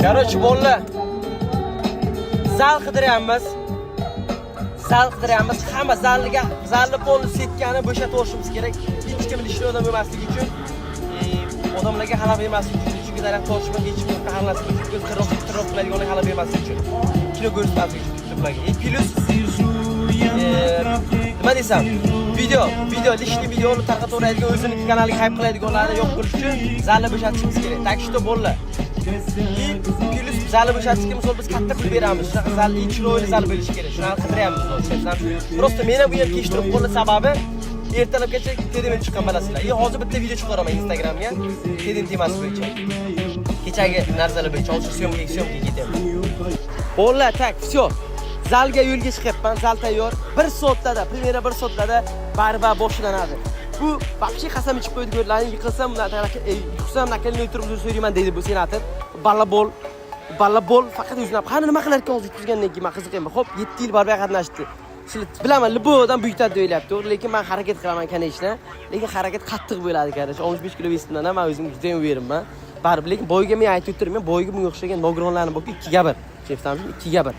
Короче, bolalar. Zal qidiryapmiz. Hamma zalni polni setkani bo'shatib olishimiz kerak. Hech kim ishli odam emasligi uchun, odamlarga xalal bermasligi uchun, chunki daraxt tortishmaga hech kim qaharlasligi uchun, qiroq qiladigan xalal bermasligi uchun. Kino ko'rsatmaslik uchun YouTube'ga. Plus nima desam, video lishli videoni tarqataveradigan o'zining kanaliga hype qiladiganlarni yo'q qilish uchun zalni bo'shatishimiz kerak. Tak что bolalar. Plus zalni bo'shatishga misol biz katta pul beramiz. Shunaqa zal 2 kilolik zal bo'lishi kerak. Shuni qidiryapmiz biz. Просто men ham bu yerga kechtirib qolgan sababi ertalabgacha tedemen chiqqan bilasizlar. Hozir bitta video chiqaraman Instagramga. Teden temasi bo'yicha. Kechagi narsalar bo'yicha syomka ketyapman. Bolalar, tak, всё. Zalga yo'lga chiqyapman. Zal tayyor. 1 soatlarda, primera 1 soatlarda barba boshlanadi. Bu вообще qasam ichib qo'ydi ko'rlaring, yiqilsam, yiqilsam nakalni o'tirib so'rayman deydi bu senator. Ballabol faqat o'zini qani nima qilar ekan hozir yutgandan keyin men qiziqaman. Xo'p, 7 yil barba qatnashdi. Sizlar bilaman, libodan buyutadi deyapti, to'g'ri, lekin men harakat qilaman kanishni. Lekin harakat qattiq bo'ladi karash. 15 kilo vesimdan ham men o'zim juda ham verimman. Baribir, lekin boyga men aytib o'tirman, boyga bunga o'xshagan nogironlarni borki 2 ga 1. Tushunasizmi? 2 ga 1.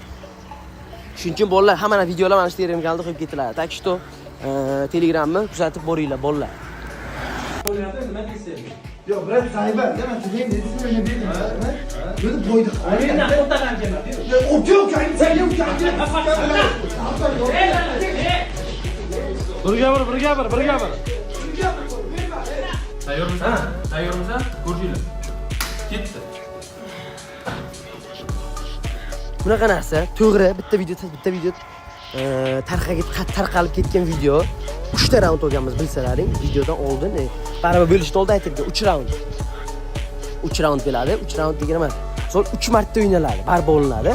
Shuning uchun bolalar hamma videolar mana shu Telegram kanalda qo'yib ketiladi. Tak что Telegramni kuzatib boringlar bolalar. Yo, brat, sayber, yana tugayim dedingiz men dedim. Böyle boydik. Men o'rtadan kelma. O'tyo'q, sen yo'q. Birga bir. Tayyormisan? Ko'ringlar. Ketdi. Bunaqa narsa, to'g'ri, bitta video tarqalib ketgan video 3 ta raund o'tganmiz bilsalaring, videodan oldin, baraba bo'lishdan oldin aytdim, 3 raund. 3 raund bo'ladi. 3 raund deganim, so'ng 3 marta o'ynaladi, barba olinadi.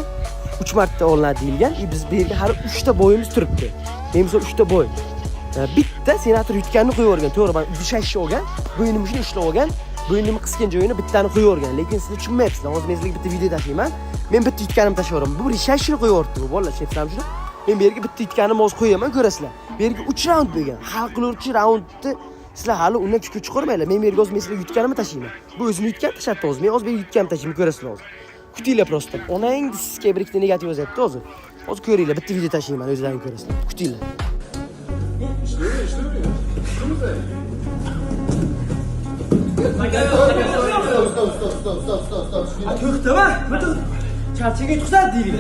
3 marta olinadi deyilgan. Biz bu yerga hali 3 ta bo'yimiz turibdi. Men misol 3 ta bo'y. Bitta senator yutganni qo'yib o'rgan. To'g'ri, men ushashni olgan, bo'ynimni shuni ushlab olgan, bo'ynimni qisgan joyini bittani qo'yib o'rgan. Lekin siz tushunmayapsizlar. Hozir men sizga bitta video tashlayman. Men bitta yutganimni tashlayveraman. Bu rishashni qo'yib o'rdi bu bolalar, tushunasizmi shuni? Men bu yerga bitta yutganimni hozir qo'yaman, ko'rasizlar. Bu yerga 3 raund bo'lgan. Hal qiluvchi raundni sizlar hali undan fikr chiqarmaylar. Men bu yerga hozir men sizga yutganimni tashlayman. Bu o'zim yutgan tashlabdi hozir. Men hozir bu yutganimni tashlayman, ko'rasizlar hozir. Kutinglar просто. Onang sizga bir ikkita negativ yozyapti hozir. Hozir ko'ringlar, bitta video tashlayman, o'zlaring ko'rasizlar. Kutinglar. Stop. To'xtama. Bitta charchaga tuxsat deylik.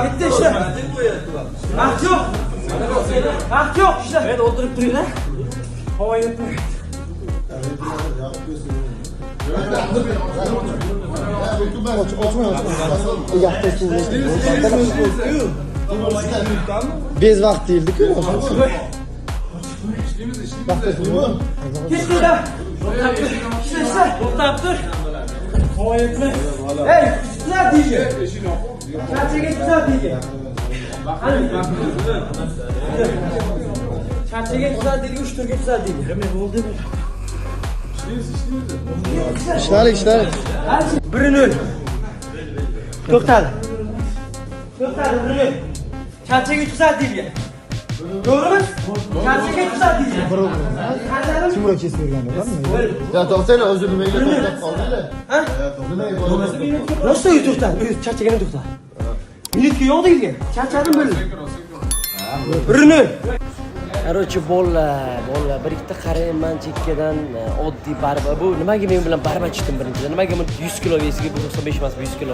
Bitta ishla. Vaqt yo'q, ishla. Men o'ldirib turinglar. Havo yetmaydi. Bez vaqt değildi-ku. Geç burada. İşte. To'xtab tur. Havo yetmaydi. Hey, tutar deydi. Charchaga tutar deydi. Charchaga tutar deydi, 3 turga tutar deydi. Nima bo'ldi bu? İşler. 1-0. To'xtadi. 1-0. Charchaga tutar deydi. Doğru mu? Charchaga tutar deydi. Kimga kesib bergan odammi? Ya to'xtanglar, o'zi nimaga to'xtab qoldinglar? Ha? Rosta to'xtadi. Charchagani to'xtadi. Minutga yo'q deyilgan. Charchadim bo'ldi. 1-0. Короче, bolalar, bir ikkita qarayman chekkadan oddiy barba. Bu nimaga men bilan barba chiqdim birinchidan? Nimaga men 100 kilo vesiga, bu 95 emas, 100 kilo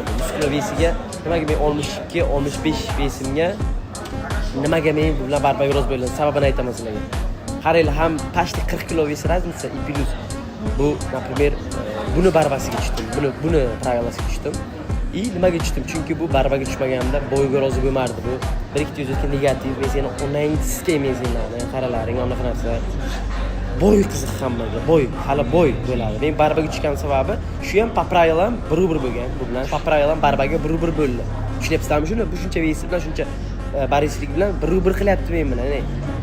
vesiga, nimaga men 62, 65 vesimga nimaga men bilan barba yo'roz bo'ldim? Sababini aytaman sizlarga. Qaranglar, ham почти 40 kilo ves разница и плюс. Bu, например, buni barbasiga tushdim, buni правилasiga tushdim. И nimaga tushdim? Chunki bu barbaga tushmaganimda bo'yga rozi bo'lmardi bu. Bir ikkita yuzga negativ va seni onang sizga menzinlarni qaralaring, anaqa narsa. Bo'y qiziq hammaga, hali bo'y bo'ladi. Men barbaga tushgan sababi shu ham paprayalam bir bo'lgan. Bu bilan paprayalam barbaga bir bo'ldi. Tushunyapsizlarmi shuni? Bu shuncha vesi bilan shuncha barislik bilan bir qilyapti men bilan.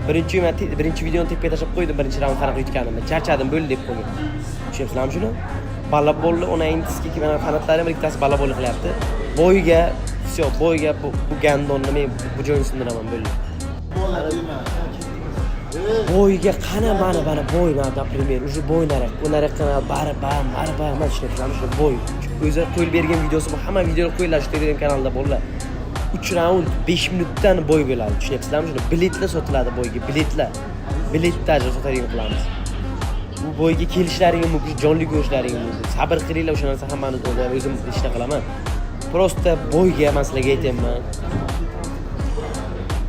Birinchi videoni tekka tashlab qo'ydim, birinchi raund farq yutganimda. Charchadim, bo'ldi deb qo'ydim. Tushunyapsizlarmi shuni? Balabolni o'nayingiski mana qanotlarim ikkitasi balabolni qilyapti. Bo'yiga, всё, bo'yiga bu gandonni men bu joyini sindiraman bo'ldi. Bo'yiga qana mana bo'y mana например, уже bo'y naraqana barba, mana tushunyapsizlarmi shu bo'y. O'zi qo'yib bergan videosi bu, hamma videolar qo'yiladi shu Telegram kanalida bo'ladi. 3 raund 5 minutdan bo'y bo'ladi. Tushunyapsizlarmi shuni? Biletlar sotiladi bo'yga, biletlar. Biletlar sotadigan qilamiz. Bu bo'yga kelishlaring mumkin, jonli ko'rishlaring mumkin. Sabr qilinglar, o'sha narsa hammani o'zim ishla qilaman. Prosta bo'yga men sizlarga aytaman.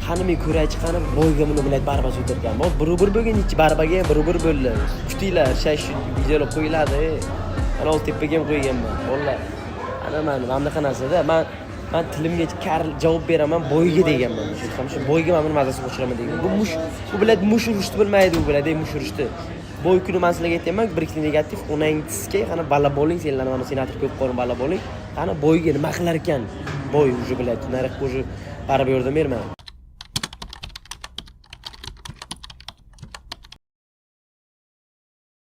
Qani men ko'ray chiqarib bo'yga buni bilan barbaz o'tirgan. Hozir bir bo'lgan ichi barbaga bir bo'ldi. Kutinglar, shu videolar qo'yiladi. Ana ol tepaga ham qo'yganman. Vallahi ana mana bunaqa narsada men tilimga javob beraman, bo'yiga deganman. Shu bo'yiga men buni mazasini qo'shiraman degan. Bu bilan mush urishni bilmaydi, u biladi mush urishni. Bo'y kuni men sizlarga aytaman, bir ikkita negativ, o'nayingiski qani balla bo'ling, senlar mana senator ko'p qo'rin balla bo'ling. Qani bo'yiga nima qilar ekan? Bo'y уже biladi, nariq уже baribir yordam bermaydi.